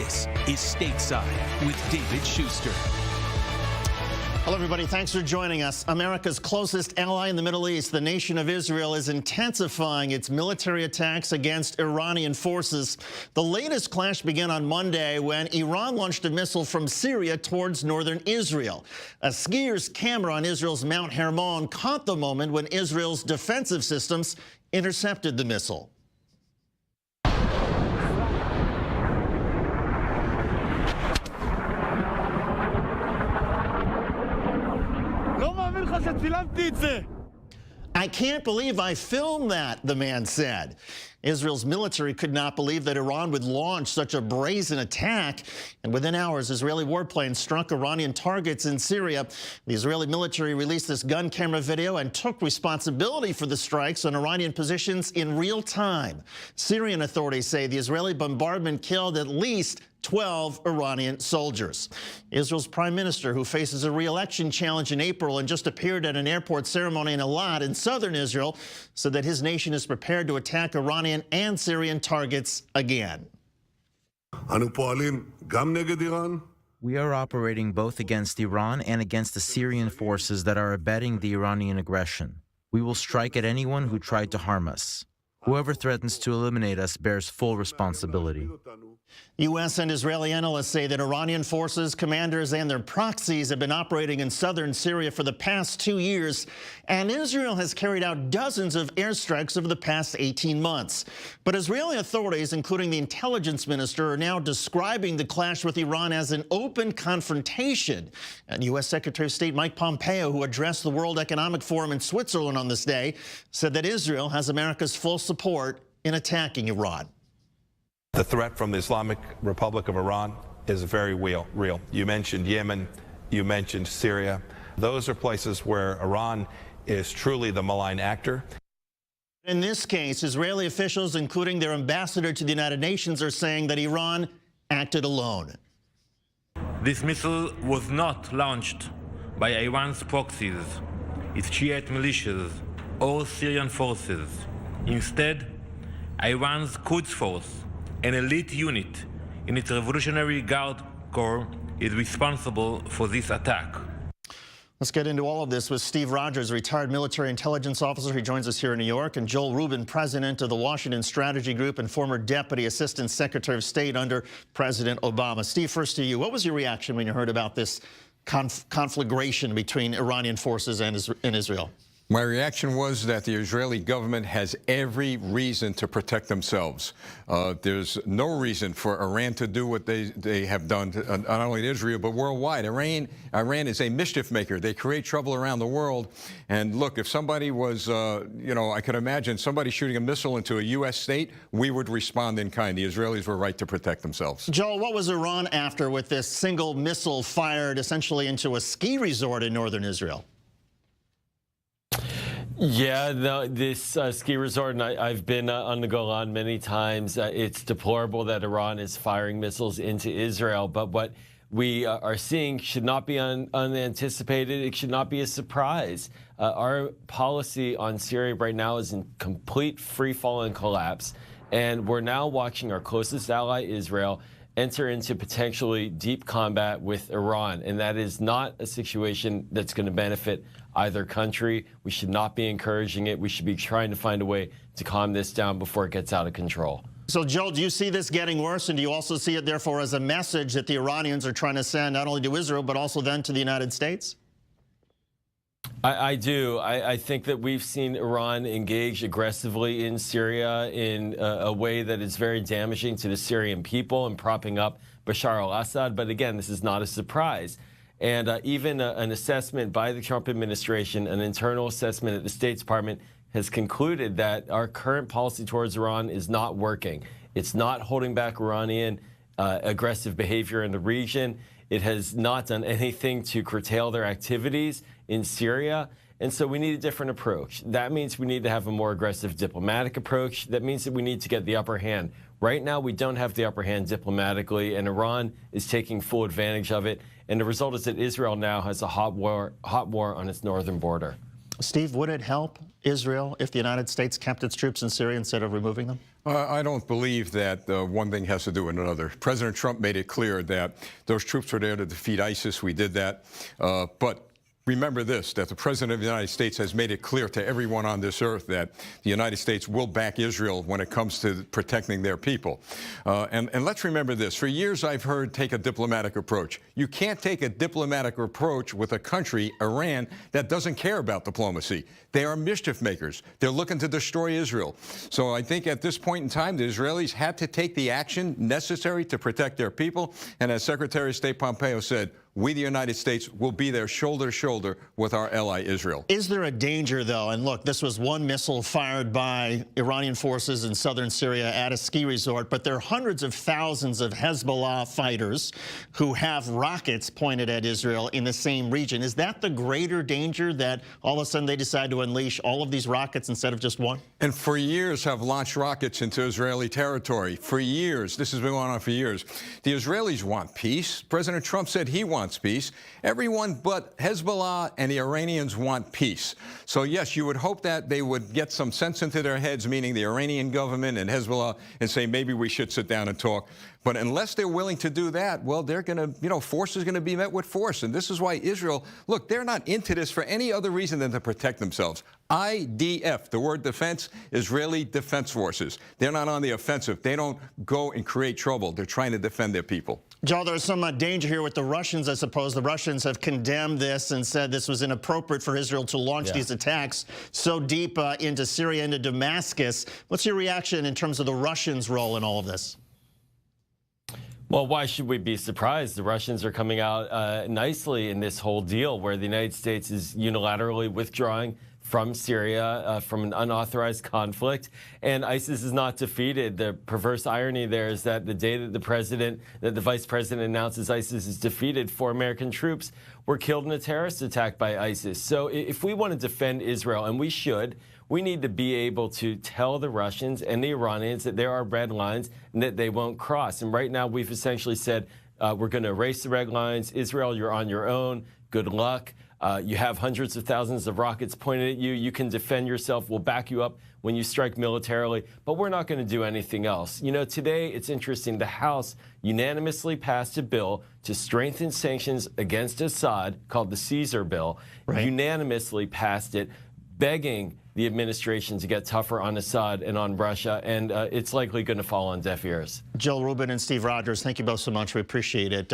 This is Stateside with David Shuster. Hello, everybody. Thanks for joining us. America's closest ally in the Middle East, the nation of Israel, is intensifying its military attacks against Iranian forces. The latest clash began on Monday when Iran launched a missile from Syria towards northern Israel. A skier's camera on Israel's Mount Hermon caught the moment when Israel's defensive systems intercepted the missile. I can't believe I filmed that, the man said. Israel's military could not believe that Iran would launch such a brazen attack. And within hours, Israeli warplanes struck Iranian targets in Syria. The Israeli military released this gun camera video and took responsibility for the strikes on Iranian positions in real time. Syrian authorities say the Israeli bombardment killed at least 12 Iranian soldiers. Israel's prime minister, who faces a re-election challenge in April and just appeared at an airport ceremony in Eilat in southern Israel, said that his nation is prepared to attack Iranian and Syrian targets again. We are operating both against Iran and against the Syrian forces that are abetting the Iranian aggression. We will strike at anyone who tried to harm us. Whoever threatens to eliminate us bears full responsibility. U.S. and Israeli analysts say that Iranian forces, commanders, and their proxies have been operating in southern Syria for the past 2 years, and Israel has carried out dozens of airstrikes over the past 18 months. But Israeli authorities, including the intelligence minister, are now describing the clash with Iran as an open confrontation. And U.S. Secretary of State Mike Pompeo, who addressed the World Economic Forum in Switzerland on this day, said that Israel has America's full support in attacking Iran. The threat from the Islamic Republic of Iran is very real. You mentioned Yemen, you mentioned Syria. Those are places where Iran is truly the malign actor. In this case, Israeli officials, including their ambassador to the United Nations, are saying that Iran acted alone. This missile was not launched by Iran's proxies, its Shiite militias, or Syrian forces. Instead, Iran's Quds Force, an elite unit in its Revolutionary Guard Corps, is responsible for this attack. Let's get into all of this with Steve Rogers, retired military intelligence officer. He joins us here in New York, and Joel Rubin, president of the Washington Strategy Group and former deputy assistant secretary of state under President Obama. Steve, first to you. What was your reaction when you heard about this conflagration between Iranian forces and Israel? My reaction was that the Israeli government has every reason to protect themselves. There's no reason for Iran to do what they have done, not only to Israel, but worldwide. Iran is a mischief maker. They create trouble around the world. And look, if somebody was, I could imagine somebody shooting a missile into a U.S. state, we would respond in kind. The Israelis were right to protect themselves. Joel, what was Iran after with this single missile fired essentially into a ski resort in northern Israel? Yeah, this ski resort, and I've been on the Golan many times. It's deplorable that Iran is firing missiles into Israel, but what we are seeing should not be unanticipated. It should not be a surprise. Our policy on Syria right now is in complete free fall and collapse, and we're now watching our closest ally, Israel, enter into potentially deep combat with Iran, and that is not a situation that's going to benefit either country. We should not be encouraging it. We should be trying to find a way to calm this down before it gets out of control. So, Joel, do you see this getting worse, and do you also see it, therefore, as a message that the Iranians are trying to send not only to Israel, but also then to the United States? I do. I think that we've seen Iran engage aggressively in Syria in a way that is very damaging to the Syrian people and propping up Bashar al-Assad. But again, this is not a surprise. And even an assessment by the Trump administration, an internal assessment at the State Department, has concluded that our current policy towards Iran is not working. It's not holding back Iranian aggressive behavior in the region. It has not done anything to curtail their activities in Syria. And so we need a different approach. That means we need to have a more aggressive diplomatic approach. That means that we need to get the upper hand. Right now, we don't have the upper hand diplomatically, and Iran is taking full advantage of it. And the result is that Israel now has a hot war on its northern border. Steve, would it help Israel if the United States kept its troops in Syria instead of removing them? I don't believe that one thing has to do with another. President Trump made it clear that those troops were there to defeat ISIS. We did that. But remember this, that the President of the United States has made it clear to everyone on this earth that the United States will back Israel when it comes to protecting their people. And let's remember this. For years, I've heard take a diplomatic approach. You can't take a diplomatic approach with a country, Iran, that doesn't care about diplomacy. They are mischief makers. They're looking to destroy Israel. So I think at this point in time, the Israelis had to take the action necessary to protect their people. And as Secretary of State Pompeo said, we, the United States, will be there shoulder to shoulder with our ally, Israel. Is there a danger, though? And look, this was one missile fired by Iranian forces in southern Syria at a ski resort, but there are hundreds of thousands of Hezbollah fighters who have rockets pointed at Israel in the same region. Is that the greater danger, that all of a sudden they decide to unleash all of these rockets instead of just one? And for years have launched rockets into Israeli territory. For years. This has been going on for years. The Israelis want peace. President Trump said he wants peace. Everyone but Hezbollah and the Iranians want peace. So yes, you would hope that they would get some sense into their heads, meaning the Iranian government and Hezbollah, and say maybe we should sit down and talk. But unless they're willing to do that, well, they're going to, force is going to be met with force. And this is why Israel, look, they're not into this for any other reason than to protect themselves. IDF, the word defense, Israeli Defense Forces. They're not on the offensive. They don't go and create trouble. They're trying to defend their people. Joe, there's some danger here with the Russians, I suppose. The Russians have condemned this and said this was inappropriate for Israel to launch these attacks so deep into Syria, into Damascus. What's your reaction in terms of the Russians' role in all of this? Well, why should we be surprised? The Russians are coming out nicely in this whole deal where the United States is unilaterally withdrawing from Syria, from an unauthorized conflict, and ISIS is not defeated. The perverse irony there is that the day that the vice president announces ISIS is defeated, 4 American troops were killed in a terrorist attack by ISIS. So if we want to defend Israel, and we should, we need to be able to tell the Russians and the Iranians that there are red lines and that they won't cross. And right now we've essentially said, we're going to erase the red lines. Israel, you're on your own. Good luck. You have hundreds of thousands of rockets pointed at you. You can defend yourself. We'll back you up when you strike militarily, but we're not going to do anything else. You know, today it's interesting. The House unanimously passed a bill to strengthen sanctions against Assad called the Caesar Bill. Right. Unanimously passed it, begging the administration to get tougher on Assad and on Russia, and it's likely going to fall on deaf ears. Joe Rubin and Steve Rogers, thank you both so much. We appreciate it.